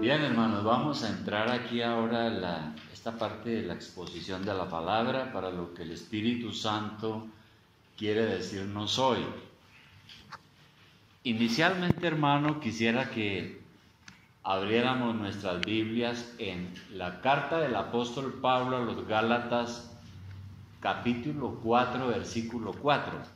Bien, hermanos, vamos a entrar aquí ahora a esta parte de la exposición de la palabra para lo que el Espíritu Santo quiere decirnos hoy. Inicialmente, hermano, quisiera que abriéramos nuestras Biblias en la carta del apóstol Pablo a los Gálatas, capítulo 4, versículo 4.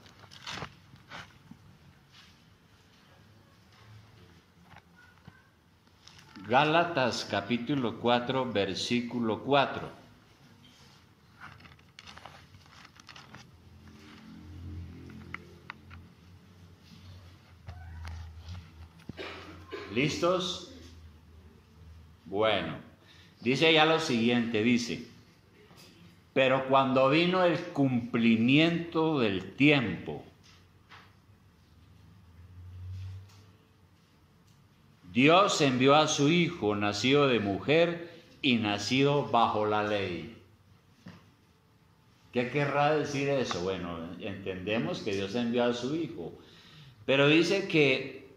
Gálatas capítulo 4, versículo 4. ¿Listos? Bueno, dice ya lo siguiente, dice: pero cuando vino el cumplimiento del tiempo, Dios envió a su Hijo, nacido de mujer y nacido bajo la ley. ¿Qué querrá decir eso? Bueno, entendemos que Dios envió a su Hijo, pero dice que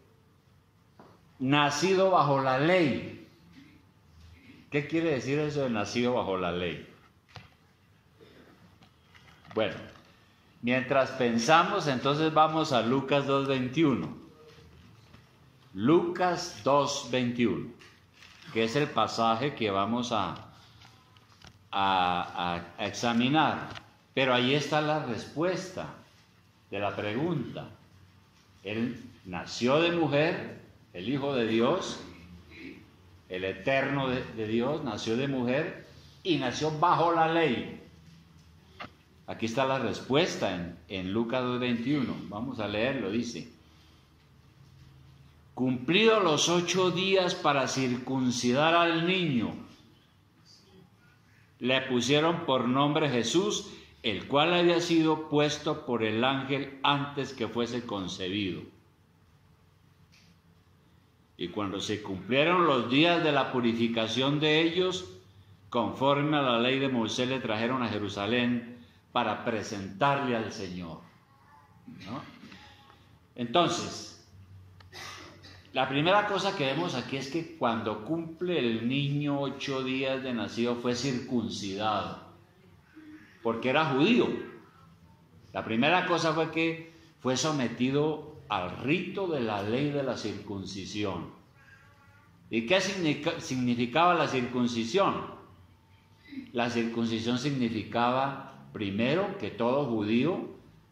nacido bajo la ley. ¿Qué quiere decir eso de nacido bajo la ley? Bueno, mientras pensamos, entonces vamos a Lucas 2:21. Lucas 2:21, que es el pasaje que vamos a examinar. Pero ahí está la respuesta de la pregunta. Él nació de mujer, el Hijo de Dios, el Eterno de Dios, nació de mujer y nació bajo la ley. Aquí está la respuesta en Lucas 2:21. Vamos a leerlo, dice: cumplidos los 8 días para circuncidar al niño, le pusieron por nombre Jesús, el cual había sido puesto por el ángel antes que fuese concebido. Y cuando se cumplieron los días de la purificación de ellos, conforme a la ley de Moisés, le trajeron a Jerusalén para presentarle al Señor, ¿no? Entonces, la primera cosa que vemos aquí es que cuando cumple el niño 8 días de nacido fue circuncidado, porque era judío. La primera cosa fue que fue sometido al rito de la ley de la circuncisión. ¿Y qué significaba la circuncisión? La circuncisión significaba, primero, que todo judío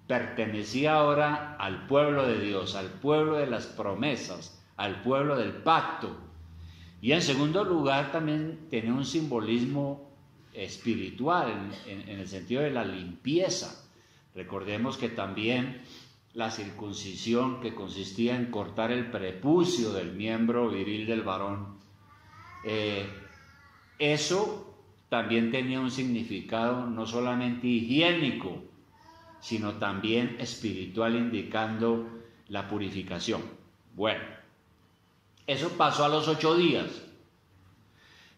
pertenecía ahora al pueblo de Dios, al pueblo de las promesas, al pueblo del pacto. Y en segundo lugar también tenía un simbolismo espiritual en el sentido de la limpieza. Recordemos que también la circuncisión, que consistía en cortar el prepucio del miembro viril del varón, eso también tenía un significado no solamente higiénico, sino también espiritual, indicando la purificación. Bueno, eso pasó a los 8 días.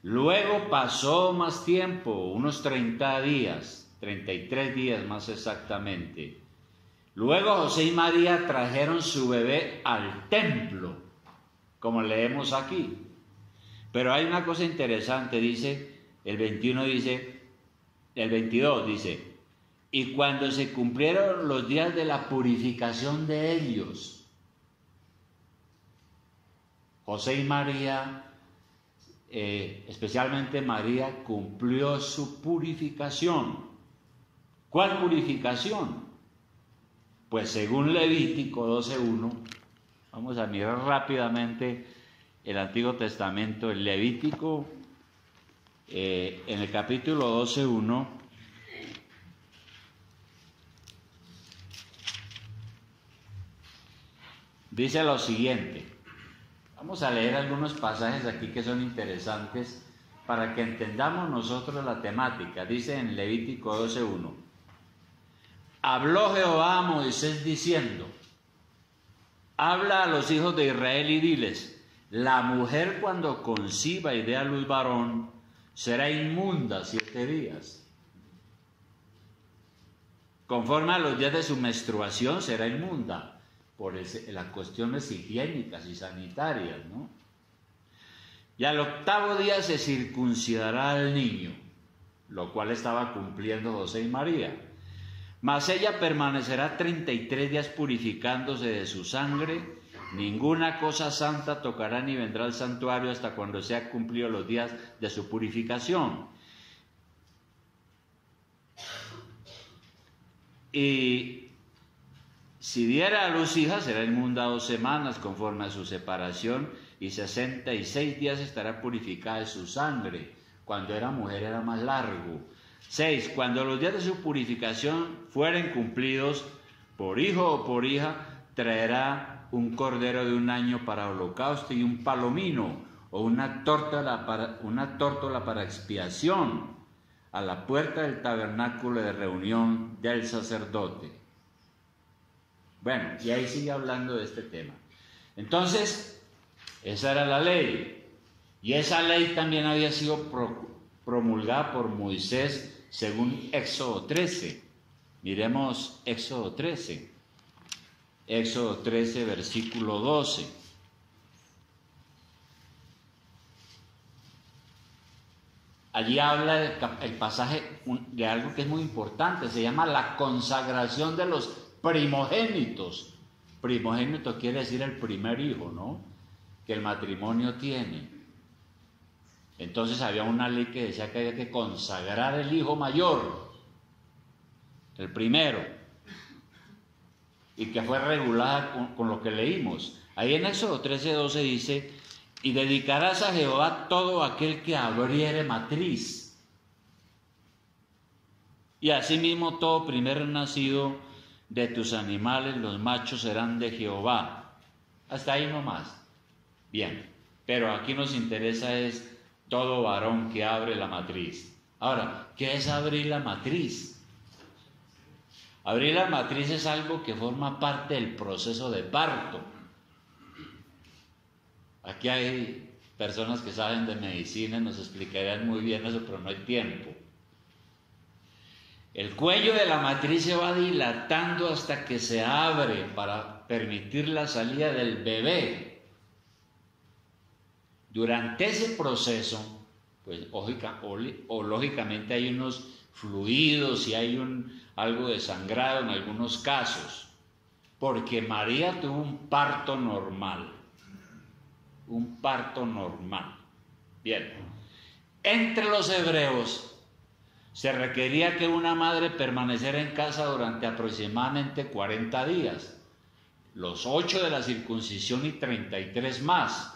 Luego pasó más tiempo, unos 30 días, 33 días más exactamente. Luego José y María trajeron su bebé al templo, como leemos aquí. Pero hay una cosa interesante, dice, el 22 dice: y cuando se cumplieron los días de la purificación de ellos, José y María, especialmente María, cumplió su purificación. ¿Cuál purificación? Pues según Levítico 12:1, vamos a mirar rápidamente el Antiguo Testamento, el Levítico, en el capítulo 12:1, dice lo siguiente. Vamos a leer algunos pasajes aquí que son interesantes para que entendamos nosotros la temática. Dice en Levítico 12:1: habló Jehová a Moisés diciendo: habla a los hijos de Israel y diles: la mujer cuando conciba y dé a luz varón será inmunda 7 días. Conforme a los días de su menstruación será inmunda, por las cuestiones higiénicas y sanitarias, ¿no? Y al 8º día se circuncidará al niño, lo cual estaba cumpliendo José y María. Mas ella permanecerá 33 días purificándose de su sangre. Ninguna cosa santa tocará ni vendrá al santuario hasta cuando sean cumplidos los días de su purificación. Y si diera a luz hija, será inmunda 2 semanas conforme a su separación, y 66 días estará purificada de su sangre. Cuando era mujer era más largo. 6. Cuando los días de su purificación fueren cumplidos, por hijo o por hija, traerá un cordero de 1 año para holocausto y un palomino o una tórtola para expiación a la puerta del tabernáculo de reunión del sacerdote. Bueno, y ahí sigue hablando de este tema. Entonces, esa era la ley. Y esa ley también había sido promulgada por Moisés según Éxodo 13. Miremos Éxodo 13. Éxodo 13, versículo 12. Allí habla el pasaje de algo que es muy importante, se llama la consagración de los primogénitos. Primogénito quiere decir el primer hijo, ¿no? Que el matrimonio tiene. Entonces había una ley que decía que había que consagrar el hijo mayor, el primero, y que fue regulada con lo que leímos. Ahí en Éxodo 13:12 dice: y dedicarás a Jehová todo aquel que abriere matriz, y asimismo todo primero nacido de tus animales, los machos serán de Jehová. Hasta ahí nomás. Bien, pero aquí nos interesa es todo varón que abre la matriz. Ahora, ¿qué es abrir la matriz? Abrir la matriz es algo que forma parte del proceso de parto. Aquí hay personas que saben de medicina y nos explicarían muy bien eso, pero no hay tiempo. El cuello de la matriz se va dilatando hasta que se abre para permitir la salida del bebé. Durante ese proceso, pues lógicamente hay unos fluidos y hay algo de sangrado en algunos casos, porque María tuvo un parto normal. Un parto normal. Bien, entre los hebreos se requería que una madre permaneciera en casa durante aproximadamente 40 días, los 8 de la circuncisión y 33 más,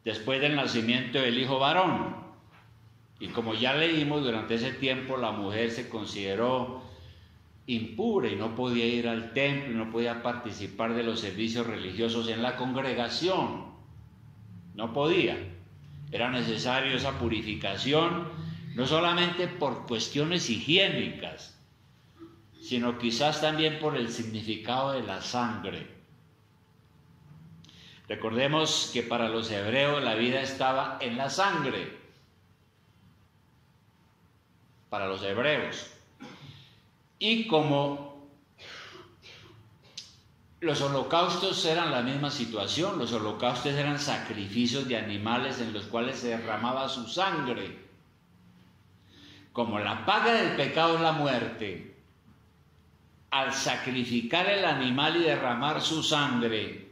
después del nacimiento del hijo varón. Y como ya leímos, durante ese tiempo la mujer se consideró impura y no podía ir al templo, no podía participar de los servicios religiosos en la congregación. No podía. Era necesario esa purificación, no solamente por cuestiones higiénicas, sino quizás también por el significado de la sangre. Recordemos que para los hebreos la vida estaba en la sangre. Para los hebreos. Y como los holocaustos eran la misma situación, los holocaustos eran sacrificios de animales en los cuales se derramaba su sangre. Como la paga del pecado es la muerte, al sacrificar el animal y derramar su sangre,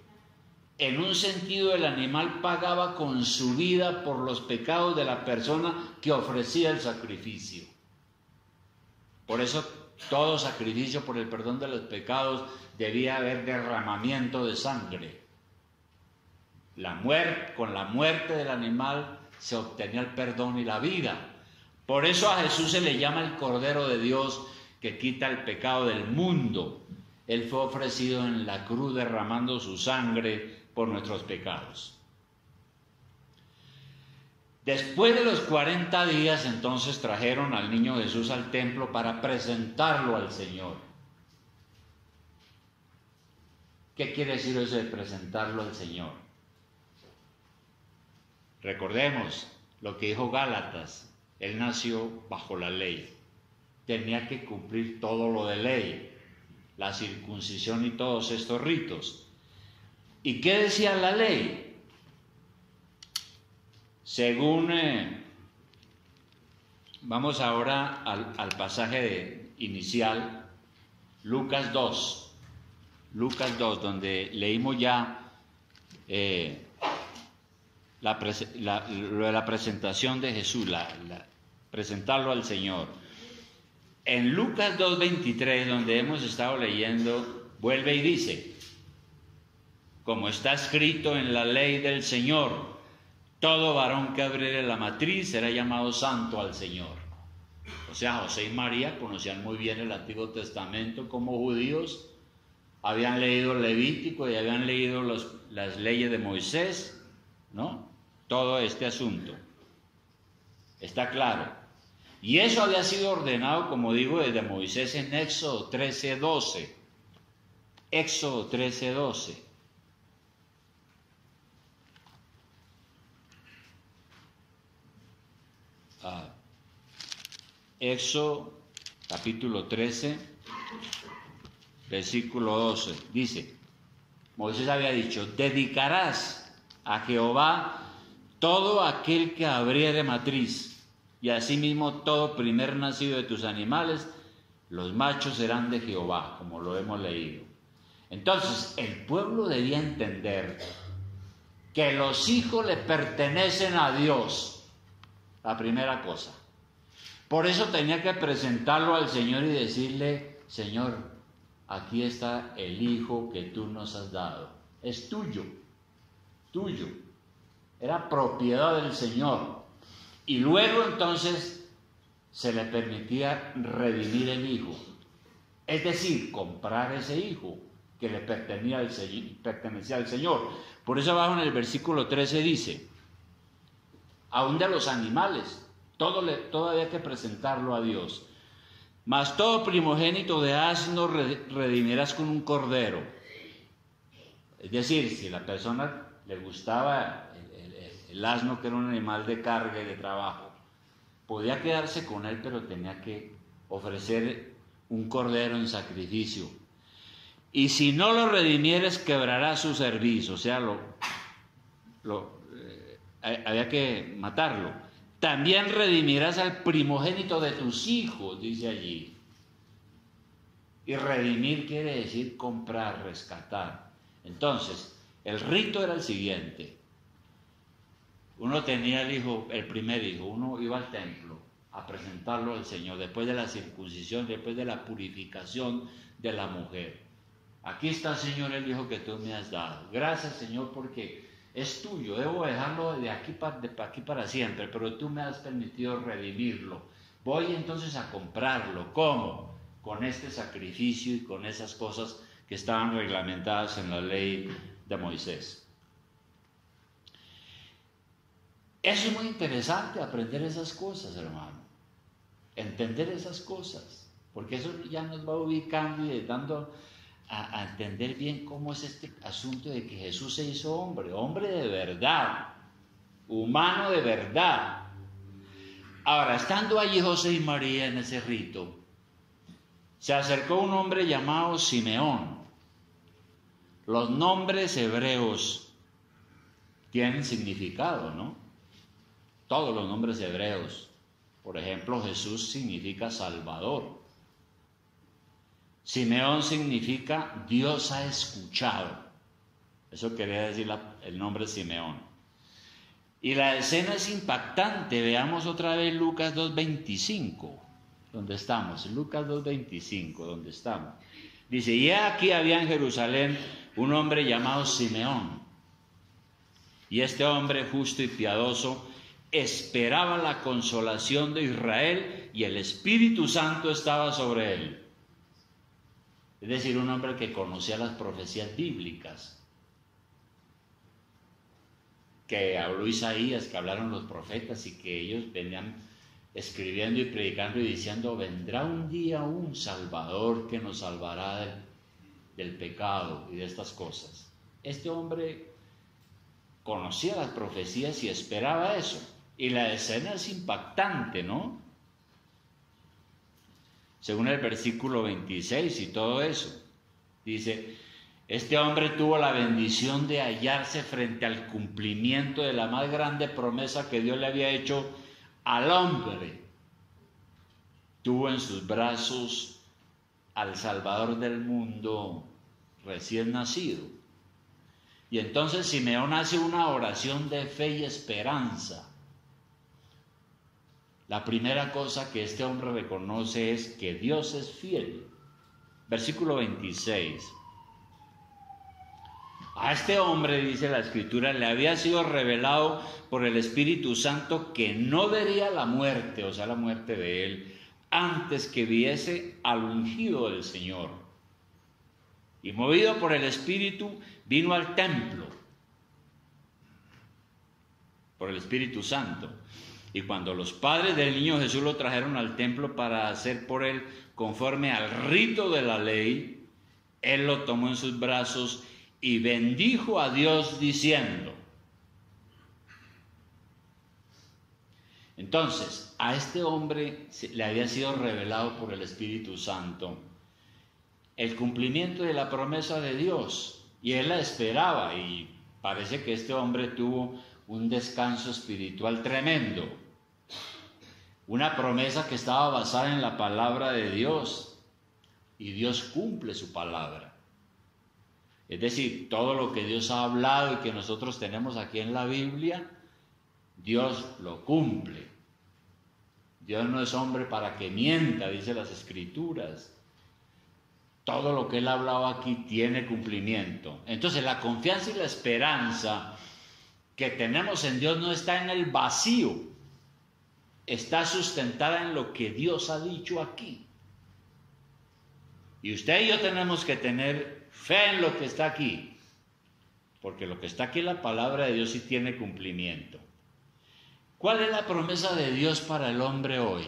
en un sentido el animal pagaba con su vida por los pecados de la persona que ofrecía el sacrificio. Por eso todo sacrificio por el perdón de los pecados debía haber derramamiento de sangre. Con la muerte del animal se obtenía el perdón y la vida. Por eso a Jesús se le llama el Cordero de Dios que quita el pecado del mundo. Él fue ofrecido en la cruz derramando su sangre por nuestros pecados. Después de los 40 días, entonces trajeron al niño Jesús al templo para presentarlo al Señor. ¿Qué quiere decir eso de presentarlo al Señor? Recordemos lo que dijo Gálatas. Él nació bajo la ley. Tenía que cumplir todo lo de ley, la circuncisión y todos estos ritos. ¿Y qué decía la ley? Según, vamos ahora al pasaje inicial, Lucas 2, donde leímos ya lo de la presentación de Jesús, presentarlo al Señor. En Lucas 2:23, donde hemos estado leyendo, vuelve y dice, como está escrito en la ley del Señor, todo varón que abriere la matriz será llamado santo al Señor. O sea, José y María conocían muy bien el Antiguo Testamento como judíos, habían leído el Levítico y habían leído las leyes de Moisés, ¿no? Todo este asunto. Está claro. Y eso había sido ordenado, como digo, desde Moisés en Éxodo 13:12. Éxodo 13:12. Éxodo capítulo 13, versículo 12. Dice, Moisés había dicho, dedicarás a Jehová todo aquel que abriere matriz, y asimismo todo primer nacido de tus animales, los machos serán de Jehová, como lo hemos leído. Entonces, el pueblo debía entender que los hijos le pertenecen a Dios, la primera cosa. Por eso tenía que presentarlo al Señor y decirle, Señor, aquí está el hijo que tú nos has dado, es tuyo, tuyo. Era propiedad del Señor. Y luego entonces se le permitía redimir el hijo. Es decir, comprar ese hijo que le pertenecía al Señor. Por eso abajo en el versículo 13 dice, aún de los animales, todo había que presentarlo a Dios. Mas todo primogénito de asno redimirás con un cordero. Es decir, si la persona le gustaba el asno, que era un animal de carga y de trabajo, podía quedarse con él, pero tenía que ofrecer un cordero en sacrificio. Y si no lo redimieres, quebrará su servicio, o sea, había que matarlo. También redimirás al primogénito de tus hijos, dice allí. Y redimir quiere decir comprar, rescatar. Entonces, el rito era el siguiente. Uno tenía el primer hijo, uno iba al templo a presentarlo al Señor, después de la circuncisión, después de la purificación de la mujer. Aquí está, Señor, el hijo que tú me has dado. Gracias, Señor, porque es tuyo, debo dejarlo de aquí para siempre, pero tú me has permitido redimirlo. Voy entonces a comprarlo. ¿Cómo? Con este sacrificio y con esas cosas que estaban reglamentadas en la ley de Moisés. Eso es muy interesante, aprender esas cosas, hermano. Entender esas cosas, porque eso ya nos va ubicando y dando a entender bien cómo es este asunto de que Jesús se hizo hombre de verdad, humano de verdad. Ahora, estando allí José y María en ese rito, se acercó un hombre llamado Simeón. Los nombres hebreos tienen significado, ¿no? Todos los nombres hebreos. Por ejemplo, Jesús significa Salvador. Simeón significa Dios ha escuchado. Eso quería decir el nombre Simeón. Y la escena es impactante. Veamos otra vez Lucas 2:25. ¿Dónde estamos? Lucas 2:25, ¿dónde estamos? Dice, y aquí había en Jerusalén un hombre llamado Simeón. Y este hombre justo y piadoso esperaba la consolación de Israel y el Espíritu Santo estaba sobre él. Es decir, un hombre que conocía las profecías bíblicas, que habló Isaías, que hablaron los profetas y que ellos venían escribiendo y predicando y diciendo, vendrá un día un Salvador que nos salvará del pecado y de estas cosas. Este hombre conocía las profecías y esperaba eso. Y la escena es impactante, ¿no? Según el versículo 26 y todo eso. Dice, Este hombre tuvo la bendición de hallarse frente al cumplimiento de la más grande promesa que Dios le había hecho al hombre. Tuvo en sus brazos al Salvador del mundo recién nacido. Y entonces Simeón hace una oración de fe y esperanza. La primera cosa que este hombre reconoce es que Dios es fiel. Versículo 26. A este hombre, dice la Escritura, le había sido revelado por el Espíritu Santo que no vería la muerte, o sea, la muerte de él, antes que viese al ungido del Señor. Y movido por el Espíritu, vino al templo, por el Espíritu Santo. Y cuando los padres del niño Jesús lo trajeron al templo para hacer por él conforme al rito de la ley, él lo tomó en sus brazos y bendijo a Dios diciendo. Entonces, a este hombre le había sido revelado por el Espíritu Santo el cumplimiento de la promesa de Dios, y él la esperaba, y parece que este hombre tuvo un descanso espiritual tremendo, una promesa que estaba basada en la palabra de Dios, y Dios cumple su palabra. Es decir, todo lo que Dios ha hablado y que nosotros tenemos aquí en la Biblia, Dios lo cumple. Dios no es hombre para que mienta, dice las Escrituras. Todo lo que Él ha hablado aquí tiene cumplimiento. Entonces la confianza y la esperanza que tenemos en Dios no está en el vacío, está sustentada en lo que Dios ha dicho aquí. Y usted y yo tenemos que tener fe en lo que está aquí, porque lo que está aquí en la palabra de Dios sí tiene cumplimiento. ¿Cuál es la promesa de Dios para el hombre hoy?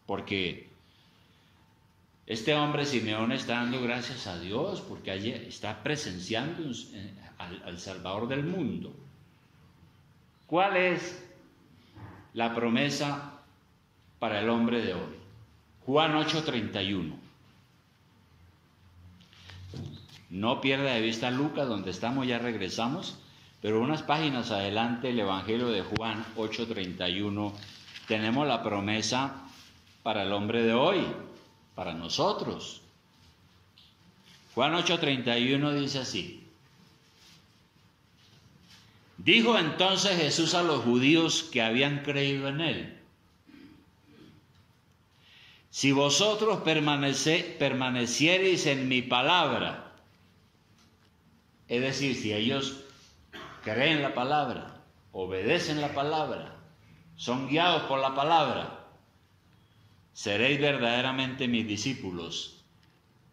Porque este hombre Simeón está dando gracias a Dios porque allí está presenciando al Salvador del mundo. ¿Cuál es la promesa para el hombre de hoy? Juan 8:31. No pierda de vista Lucas, donde estamos, ya regresamos, pero unas páginas adelante, el Evangelio de Juan 8:31, tenemos la promesa para el hombre de hoy, para nosotros. Juan 8:31 dice así. Dijo entonces Jesús a los judíos que habían creído en él: si vosotros permaneciereis en mi palabra, es decir, si ellos creen la palabra, obedecen la palabra, son guiados por la palabra, seréis verdaderamente mis discípulos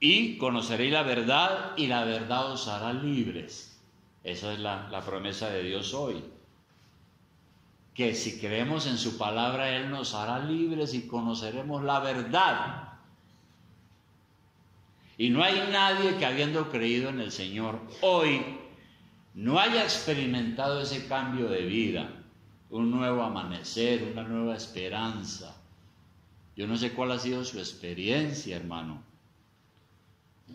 y conoceréis la verdad y la verdad os hará libres. Esa es la promesa de Dios hoy. Que si creemos en su palabra, Él nos hará libres y conoceremos la verdad. Y no hay nadie que habiendo creído en el Señor hoy no haya experimentado ese cambio de vida, un nuevo amanecer, una nueva esperanza. Yo no sé cuál ha sido su experiencia, hermano,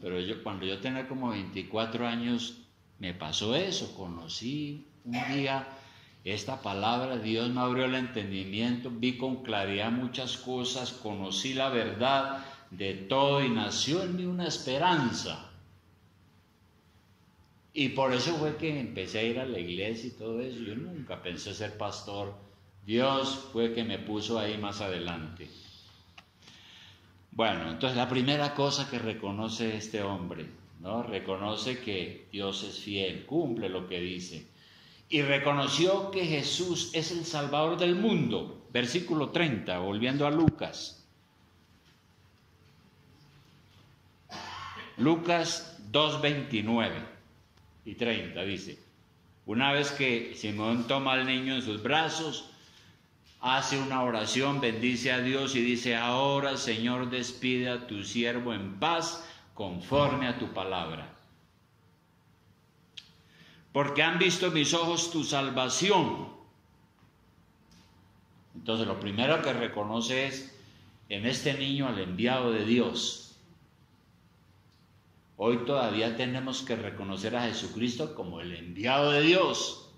pero cuando yo tenía como 24 años me pasó eso. Conocí un día esta palabra, Dios me abrió el entendimiento, vi con claridad muchas cosas, conocí la verdad de todo y nació en mí una esperanza. Y por eso fue que empecé a ir a la iglesia y todo eso. Yo nunca pensé ser pastor. Dios fue que me puso ahí más adelante. Bueno, entonces la primera cosa que reconoce este hombre, ¿no? Reconoce que Dios es fiel, cumple lo que dice. Y reconoció que Jesús es el Salvador del mundo. Versículo 30, volviendo a Lucas. Lucas 2:29 y 30 dice: una vez que Simón toma al niño en sus brazos, hace una oración, bendice a Dios y dice: ahora, Señor, despide a tu siervo en paz conforme a tu palabra. Porque han visto mis ojos tu salvación. Entonces lo primero que reconoce es en este niño al enviado de Dios. Hoy todavía tenemos que reconocer a Jesucristo como el enviado de Dios.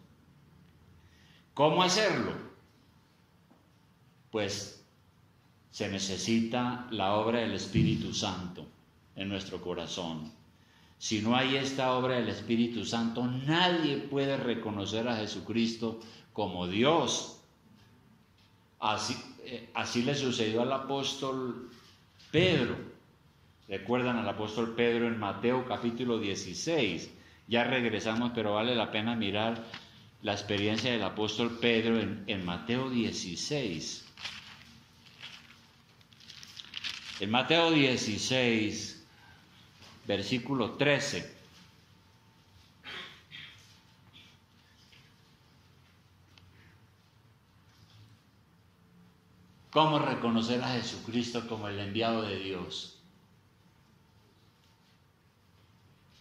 ¿Cómo hacerlo? Pues se necesita la obra del Espíritu Santo en nuestro corazón. Si no hay esta obra del Espíritu Santo, nadie puede reconocer a Jesucristo como Dios. Así le sucedió al apóstol Pedro. Recuerdan al apóstol Pedro en Mateo capítulo 16. Ya regresamos, pero vale la pena mirar la experiencia del apóstol Pedro en Mateo 16. En Mateo 16, versículo 13. ¿Cómo reconocer a Jesucristo como el enviado de Dios?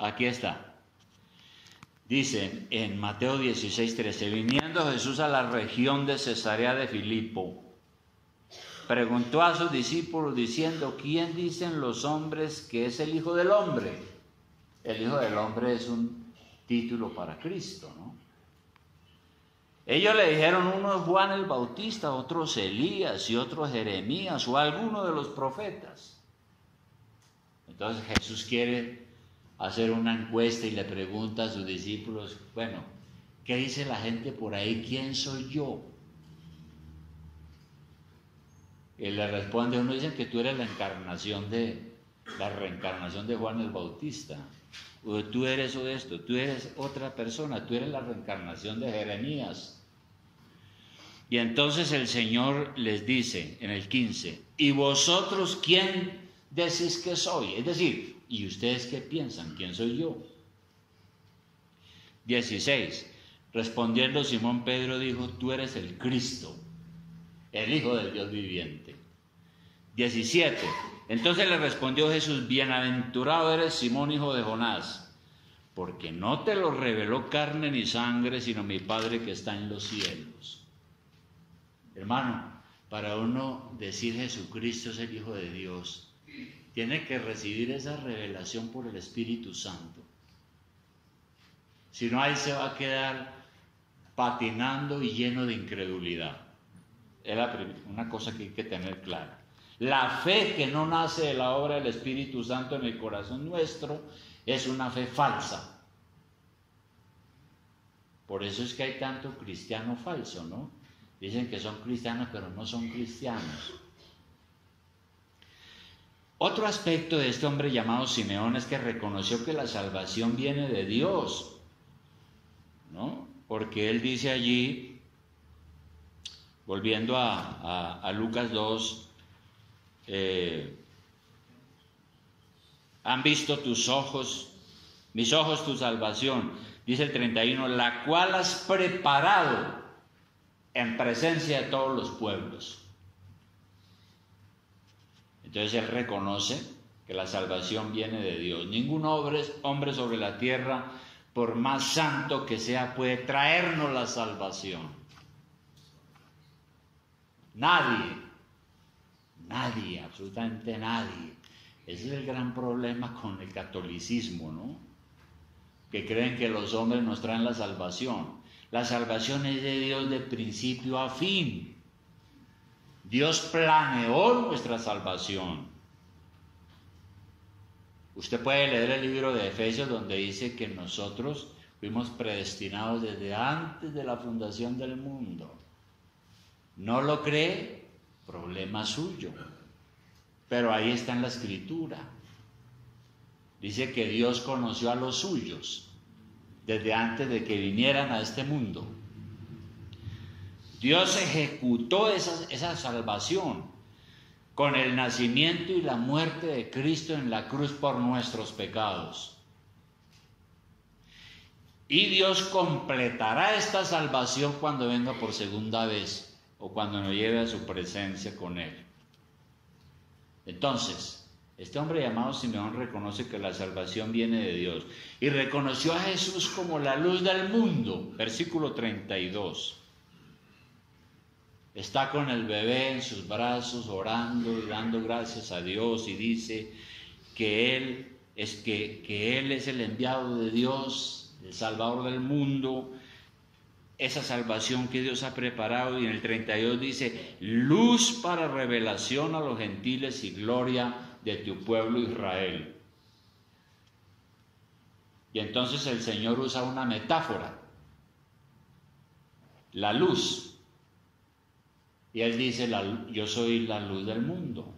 Aquí está. Dice en Mateo 16, 13, viniendo Jesús a la región de Cesarea de Filipo, preguntó a sus discípulos diciendo, ¿quién dicen los hombres que es el Hijo del Hombre? El Hijo del Hombre es un título para Cristo, ¿no? Ellos le dijeron, uno es Juan el Bautista, otros Elías y otros Jeremías o alguno de los profetas. Entonces Jesús quiere hacer una encuesta y le pregunta a sus discípulos, bueno, ¿qué dice la gente por ahí? ¿Quién soy yo? Y le responde, uno dice que tú eres la reencarnación de Juan el Bautista. O tú eres esto, tú eres otra persona, tú eres la reencarnación de Jeremías. Y entonces el Señor les dice en el 15, ¿y vosotros quién decís que soy? Es decir, ¿y ustedes qué piensan? ¿Quién soy yo? 16, respondiendo Simón Pedro dijo, tú eres el Cristo, el Hijo del Dios viviente. 17, entonces le respondió Jesús, bienaventurado eres Simón, hijo de Jonás, porque no te lo reveló carne ni sangre, sino mi Padre que está en los cielos. Hermano, para uno decir Jesucristo es el Hijo de Dios, tiene que recibir esa revelación por el Espíritu Santo. Si no, ahí se va a quedar patinando y lleno de incredulidad. Es una cosa que hay que tener clara. La fe que no nace de la obra del Espíritu Santo en el corazón nuestro es una fe falsa. Por eso es que hay tanto cristiano falso, ¿no? Dicen que son cristianos, pero no son cristianos. Otro aspecto de este hombre llamado Simeón es que reconoció que la salvación viene de Dios, ¿no? Porque él dice allí, volviendo a Lucas 2, han visto tus ojos, mis ojos tu salvación, dice el 31, la cual has preparado en presencia de todos los pueblos. Entonces él reconoce que la salvación viene de Dios. Ningún hombre sobre la tierra, por más santo que sea, puede traernos la salvación. Nadie, absolutamente nadie. Ese es el gran problema con el catolicismo, ¿no? Que creen que los hombres nos traen la salvación. La salvación es de Dios de principio a fin. Dios planeó nuestra salvación. Usted puede leer el libro de Efesios donde dice que nosotros fuimos predestinados desde antes de la fundación del mundo. ¿No lo cree? Problema suyo. Pero ahí está en la Escritura. Dice que Dios conoció a los suyos desde antes de que vinieran a este mundo. Dios ejecutó esa salvación con el nacimiento y la muerte de Cristo en la cruz por nuestros pecados. Y Dios completará esta salvación cuando venga por segunda vez o cuando nos lleve a su presencia con Él. Entonces, este hombre llamado Simeón reconoce que la salvación viene de Dios y reconoció a Jesús como la luz del mundo. Versículo 32. Está con el bebé en sus brazos orando y dando gracias a Dios y dice que él es que Él es el enviado de Dios, el Salvador del mundo, esa salvación que Dios ha preparado. Y en el 32 dice, luz para revelación a los gentiles y gloria de tu pueblo Israel. Y entonces el Señor usa una metáfora, la luz. Y Él dice, yo soy la luz del mundo.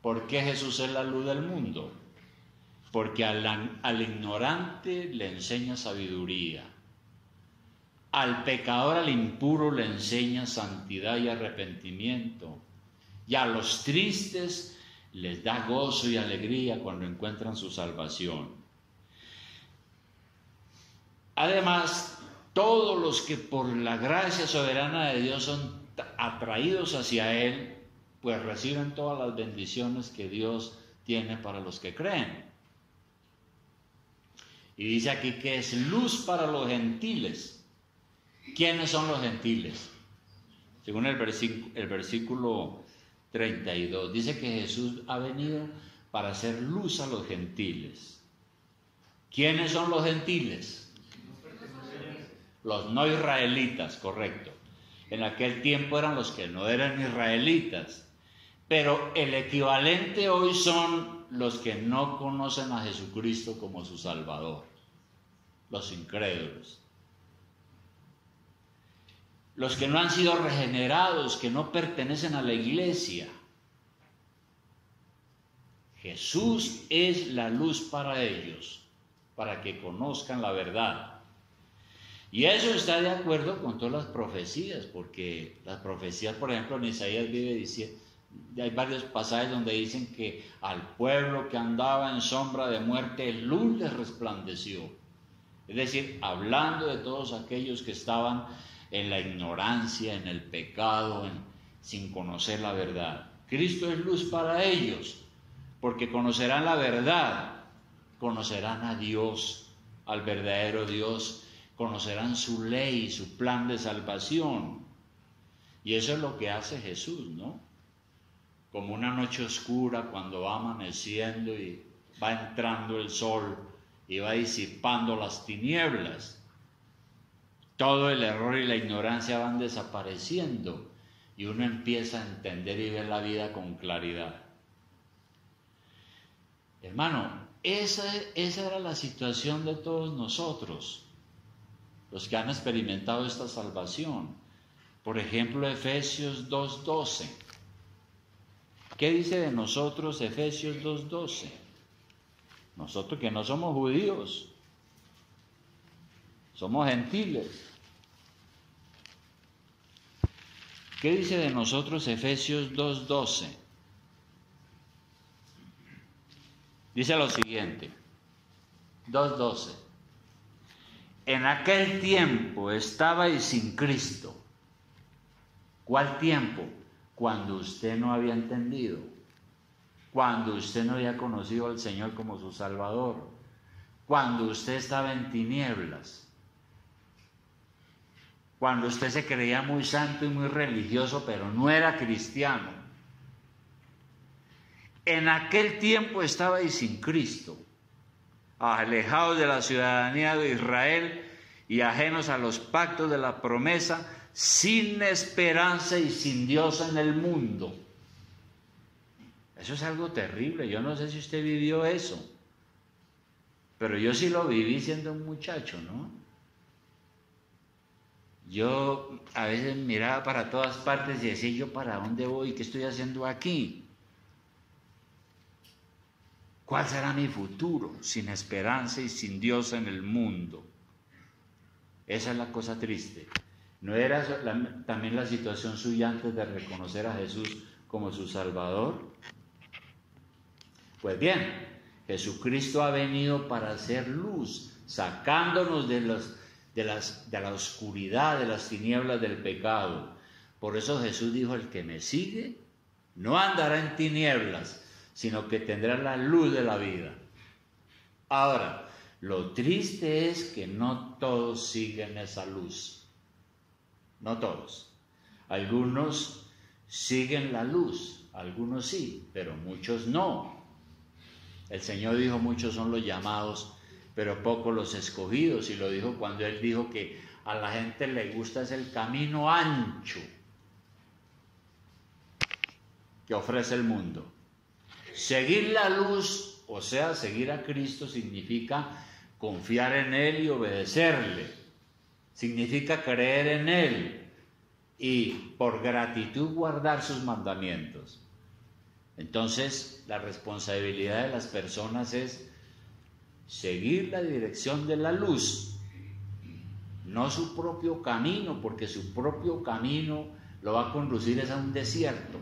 ¿Por qué Jesús es la luz del mundo? Porque al ignorante le enseña sabiduría. Al pecador, al impuro, le enseña santidad y arrepentimiento. Y a los tristes les da gozo y alegría cuando encuentran su salvación. Además, todos los que por la gracia soberana de Dios son atraídos hacia Él, pues reciben todas las bendiciones que Dios tiene para los que creen. Y dice aquí que es luz para los gentiles. ¿Quiénes son los gentiles? Según el versículo 32, dice que Jesús ha venido para hacer luz a los gentiles. ¿Quiénes son los gentiles? Los no israelitas, correcto. En aquel tiempo eran los que no eran israelitas. Pero el equivalente hoy son los que no conocen a Jesucristo como su Salvador, los incrédulos. Los que no han sido regenerados, que no pertenecen a la iglesia. Jesús es la luz para ellos, para que conozcan la verdad. Y eso está de acuerdo con todas las profecías, porque las profecías, por ejemplo, en Isaías vive diciendo, hay varios pasajes donde dicen que al pueblo que andaba en sombra de muerte, luz les resplandeció. Es decir, hablando de todos aquellos que estaban en la ignorancia, en el pecado, sin conocer la verdad. Cristo es luz para ellos, porque conocerán la verdad, conocerán a Dios, al verdadero Dios, conocerán su ley, su plan de salvación. Y eso es lo que hace Jesús, ¿no? Como una noche oscura cuando va amaneciendo y va entrando el sol y va disipando las tinieblas. Todo el error y la ignorancia van desapareciendo y uno empieza a entender y ver la vida con claridad. Hermano, esa era la situación de todos nosotros, los que han experimentado esta salvación. Por ejemplo, Efesios 2:12. ¿Qué dice de nosotros Efesios 2:12? Nosotros que no somos judíos, somos gentiles. ¿Qué dice de nosotros Efesios 2:12? Dice lo siguiente, 2:12. En aquel tiempo estabais sin Cristo. ¿Cuál tiempo? Cuando usted no había entendido, cuando usted no había conocido al Señor como su Salvador, cuando usted estaba en tinieblas, cuando usted se creía muy santo y muy religioso, pero no era cristiano. En aquel tiempo estabais sin Cristo, alejados de la ciudadanía de Israel y ajenos a los pactos de la promesa, sin esperanza y sin Dios en el mundo. Eso es algo terrible. Yo no sé si usted vivió eso, pero yo sí lo viví siendo un muchacho, ¿no? Yo a veces miraba para todas partes y decía, ¿yo para dónde voy? ¿Qué estoy haciendo aquí? ¿Cuál será mi futuro? Sin esperanza y sin Dios en el mundo. Esa es la cosa triste. ¿No era también la situación suya antes de reconocer a Jesús como su Salvador? Pues bien, Jesucristo ha venido para hacer luz, sacándonos de la oscuridad, de las tinieblas del pecado. Por eso Jesús dijo, el que me sigue no andará en tinieblas, sino que tendrá la luz de la vida. Ahora, lo triste es que no todos siguen esa luz. No todos. Algunos siguen la luz, algunos sí, pero muchos no. El Señor dijo, muchos son los llamados, pero pocos los escogidos. Y lo dijo cuando Él dijo que a la gente le gusta es el camino ancho que ofrece el mundo. Seguir la luz, o sea, seguir a Cristo, significa confiar en Él y obedecerle. Significa creer en Él y por gratitud guardar sus mandamientos. Entonces, la responsabilidad de las personas es seguir la dirección de la luz, no su propio camino, porque su propio camino lo va a conducir a un desierto.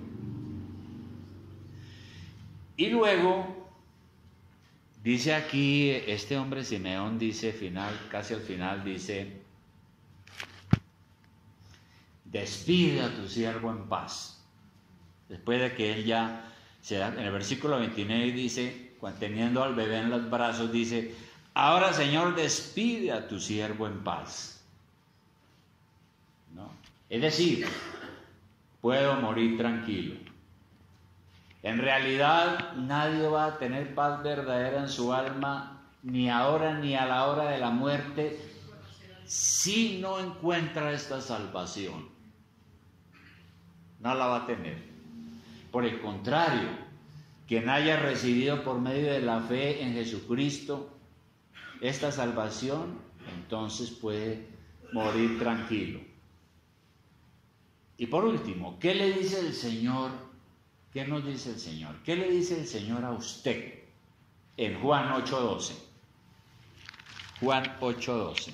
Y luego, dice aquí, este hombre Simeón dice, casi al final, dice, despide a tu siervo en paz. Después de que él ya se da, en el versículo 29 dice, teniendo al bebé en los brazos, dice, ahora Señor, despide a tu siervo en paz. ¿No? Es decir, puedo morir tranquilo. En realidad nadie va a tener paz verdadera en su alma, ni ahora ni a la hora de la muerte, si no encuentra esta salvación. No la va a tener. Por el contrario, quien haya recibido por medio de la fe en Jesucristo esta salvación, entonces puede morir tranquilo. Y por último, ¿qué le dice el Señor? ¿Qué nos dice el Señor? ¿Qué le dice el Señor a usted en Juan 8:12? Juan 8:12.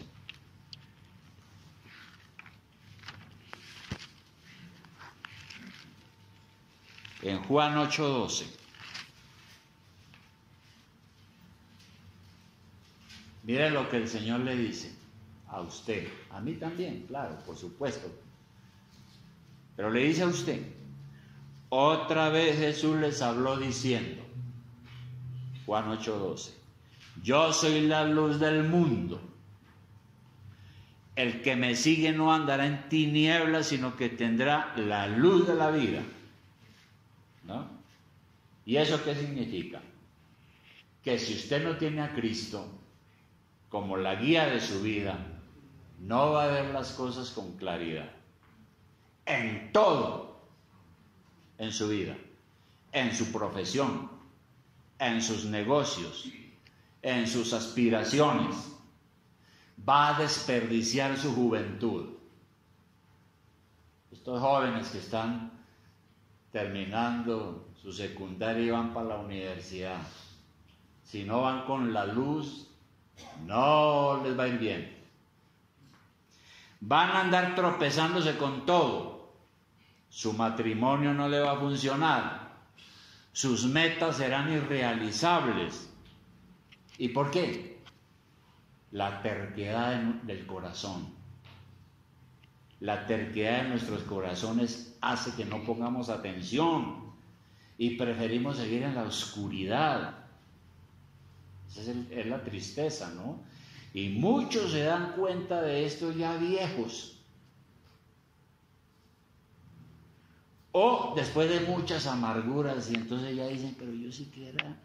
En Juan 8:12. Mire lo que el Señor le dice a usted, a mí también, claro, por supuesto. Pero le dice a usted, otra vez Jesús les habló diciendo, Juan 8:12, yo soy la luz del mundo. El que me sigue no andará en tinieblas, sino que tendrá la luz de la vida. ¿No? ¿Y eso qué significa? Que si usted no tiene a Cristo como la guía de su vida, no va a ver las cosas con claridad. En todo, en su vida, en su profesión, en sus negocios, en sus aspiraciones, va a desperdiciar su juventud. Estos jóvenes que están terminando su secundaria y van para la universidad, si no van con la luz, no les va a ir bien. Van a andar tropezándose con todo. Su matrimonio no le va a funcionar. Sus metas serán irrealizables. ¿Y por qué? La terquedad del corazón. La terquedad de nuestros corazones hace que no pongamos atención y preferimos seguir en la oscuridad. Esa es la tristeza, ¿no? Y muchos se dan cuenta de esto ya viejos. O después de muchas amarguras y entonces ya dicen, pero yo sí que era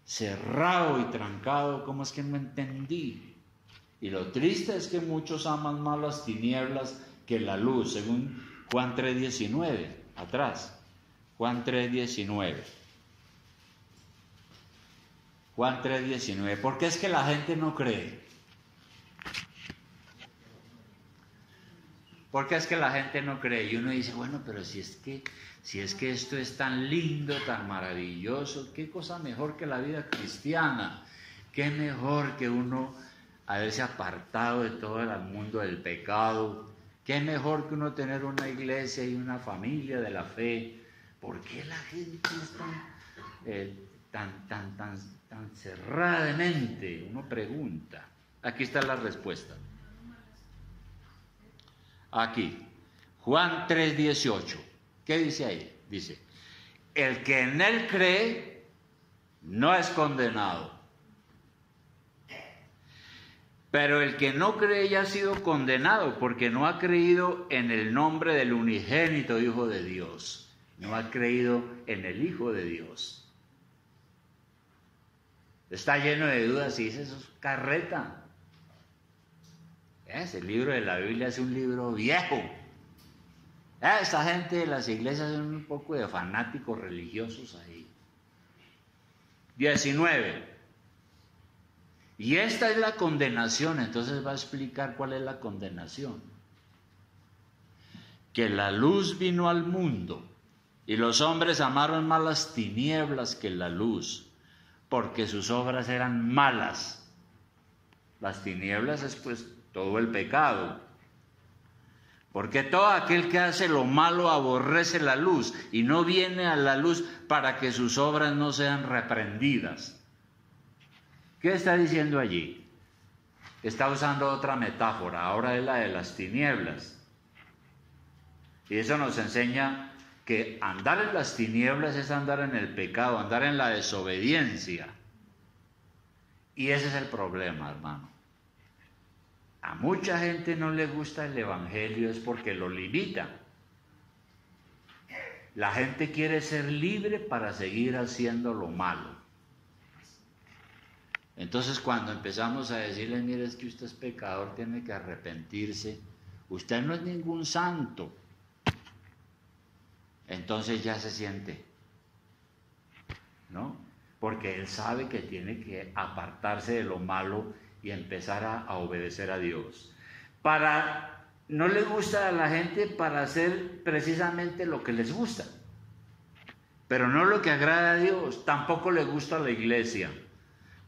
cerrado y trancado, ¿cómo es que no entendí? Y lo triste es que muchos aman más las tinieblas que la luz, según Juan 3:19, atrás, Juan 3:19. Juan 3:19, ¿por qué es que la gente no cree? ¿Por qué es que la gente no cree? Y uno dice, bueno, pero si es que esto es tan lindo, tan maravilloso, ¿qué cosa mejor que la vida cristiana? ¿Qué mejor que uno haberse apartado de todo el mundo del pecado? ¿Qué mejor que uno tener una iglesia y una familia de la fe? ¿Por qué la gente es tan cerrada de mente? Uno pregunta. Aquí está la respuesta. Aquí, Juan 3:18. ¿Qué dice ahí? Dice, el que en él cree no es condenado. Pero el que no cree ya ha sido condenado porque no ha creído en el nombre del unigénito Hijo de Dios. No ha creído en el Hijo de Dios. Está lleno de dudas y dice, eso es carreta. Ese libro de la Biblia es un libro viejo. Esta gente de las iglesias son un poco de fanáticos religiosos ahí. 19. Y esta es la condenación, entonces va a explicar cuál es la condenación. Que la luz vino al mundo y los hombres amaron más las tinieblas que la luz, porque sus obras eran malas. Las tinieblas es pues todo el pecado. Porque todo aquel que hace lo malo aborrece la luz y no viene a la luz para que sus obras no sean reprendidas. ¿Qué está diciendo allí? Está usando otra metáfora, ahora es la de las tinieblas. Y eso nos enseña que andar en las tinieblas es andar en el pecado, andar en la desobediencia. Y ese es el problema, hermano. A mucha gente no le gusta el evangelio es porque lo limita. La gente quiere ser libre para seguir haciendo lo malo. Entonces cuando empezamos a decirle, mire, es que usted es pecador, tiene que arrepentirse, usted no es ningún santo, entonces ya se siente, ¿no? Porque él sabe que tiene que apartarse de lo malo y empezar a obedecer a Dios. No le gusta a la gente para hacer precisamente lo que les gusta, pero no lo que agrada a Dios. Tampoco le gusta a la iglesia,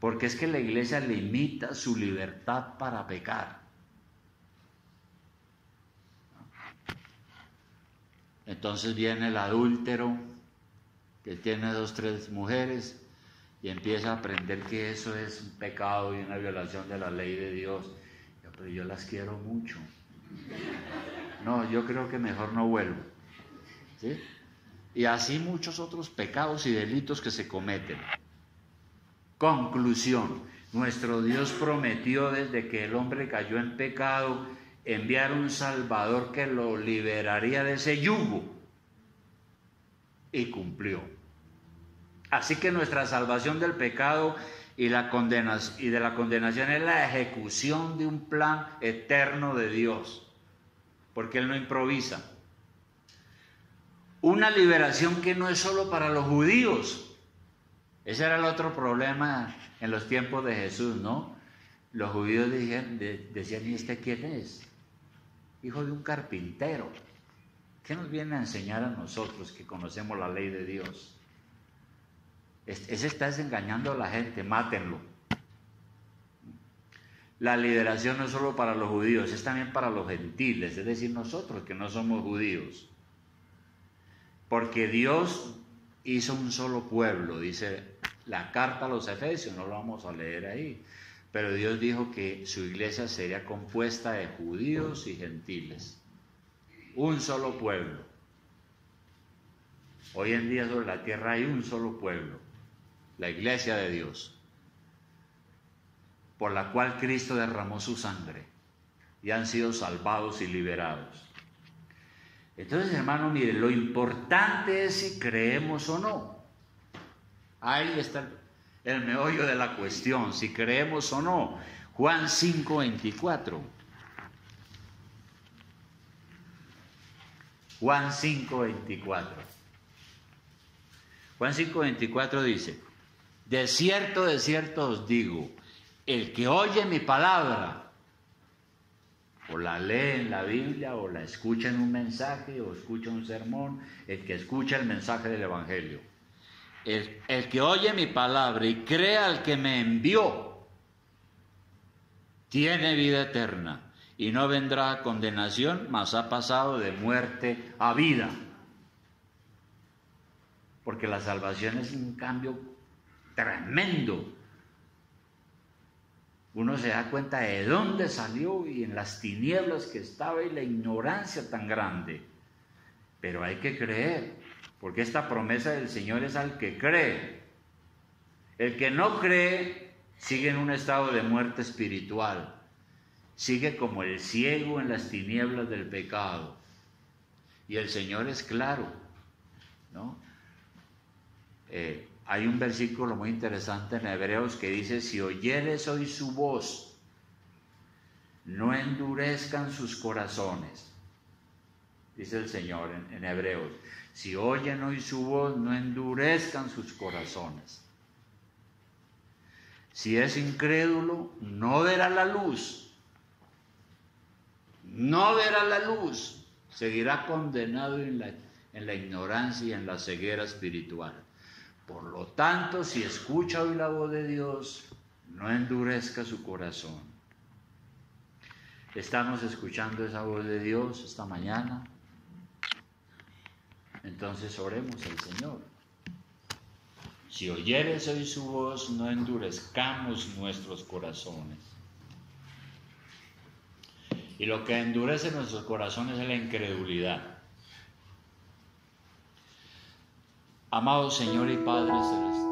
porque es que la iglesia limita su libertad para pecar. Entonces viene el adúltero que tiene 2, 3 mujeres y empieza a aprender que eso es un pecado y una violación de la ley de Dios. Pero yo las quiero mucho. No, yo creo que mejor no vuelvo. ¿Sí? Y así muchos otros pecados y delitos que se cometen. Conclusión. Nuestro Dios prometió desde que el hombre cayó en pecado enviar un Salvador que lo liberaría de ese yugo. Y cumplió. Así que nuestra salvación del pecado y de la condenación es la ejecución de un plan eterno de Dios, porque Él no improvisa. Una liberación que no es solo para los judíos. Ese era el otro problema en los tiempos de Jesús, ¿no? Los judíos decían, ¿y este quién es? Hijo de un carpintero. ¿Qué nos viene a enseñar a nosotros que conocemos la ley de Dios? Ese está desengañando a la gente, mátenlo. La liberación no es solo para los judíos, es también para los gentiles, es decir, nosotros que no somos judíos. Porque Dios hizo un solo pueblo, dice la carta a los Efesios, no lo vamos a leer ahí, pero Dios dijo que su iglesia sería compuesta de judíos y gentiles. Un solo pueblo. Hoy en día sobre la tierra hay un solo pueblo, la iglesia de Dios, por la cual Cristo derramó su sangre y han sido salvados y liberados. Entonces, hermano, mire, lo importante es si creemos o no. Ahí está el meollo de la cuestión, si creemos o no. Juan 5:24. Juan 5:24. Juan 5:24 dice, de cierto os digo, el que oye mi palabra, o la lee en la Biblia, o la escucha en un mensaje, o escucha un sermón, el que escucha el mensaje del Evangelio. El que oye mi palabra y crea al que me envió, tiene vida eterna, y no vendrá a condenación, mas ha pasado de muerte a vida. Porque la salvación es un cambio tremendo. Uno se da cuenta de dónde salió y en las tinieblas que estaba y la ignorancia tan grande. Pero hay que creer, porque esta promesa del Señor es al que cree. El que no cree sigue en un estado de muerte espiritual. Sigue como el ciego en las tinieblas del pecado. Y el Señor es claro, ¿no? Hay un versículo muy interesante en Hebreos que dice: si oyeres hoy su voz, no endurezcan sus corazones. Dice el Señor en Hebreos: si oyen hoy su voz, no endurezcan sus corazones. Si es incrédulo, no verá la luz. No verá la luz. Seguirá condenado en la ignorancia y en la ceguera espiritual. Por lo tanto, si escucha hoy la voz de Dios, no endurezca su corazón. ¿Estamos escuchando esa voz de Dios esta mañana? Entonces oremos al Señor. Si oyeres hoy su voz, no endurezcamos nuestros corazones. Y lo que endurece nuestros corazones es la incredulidad. Amado Señor y Padre Celestial,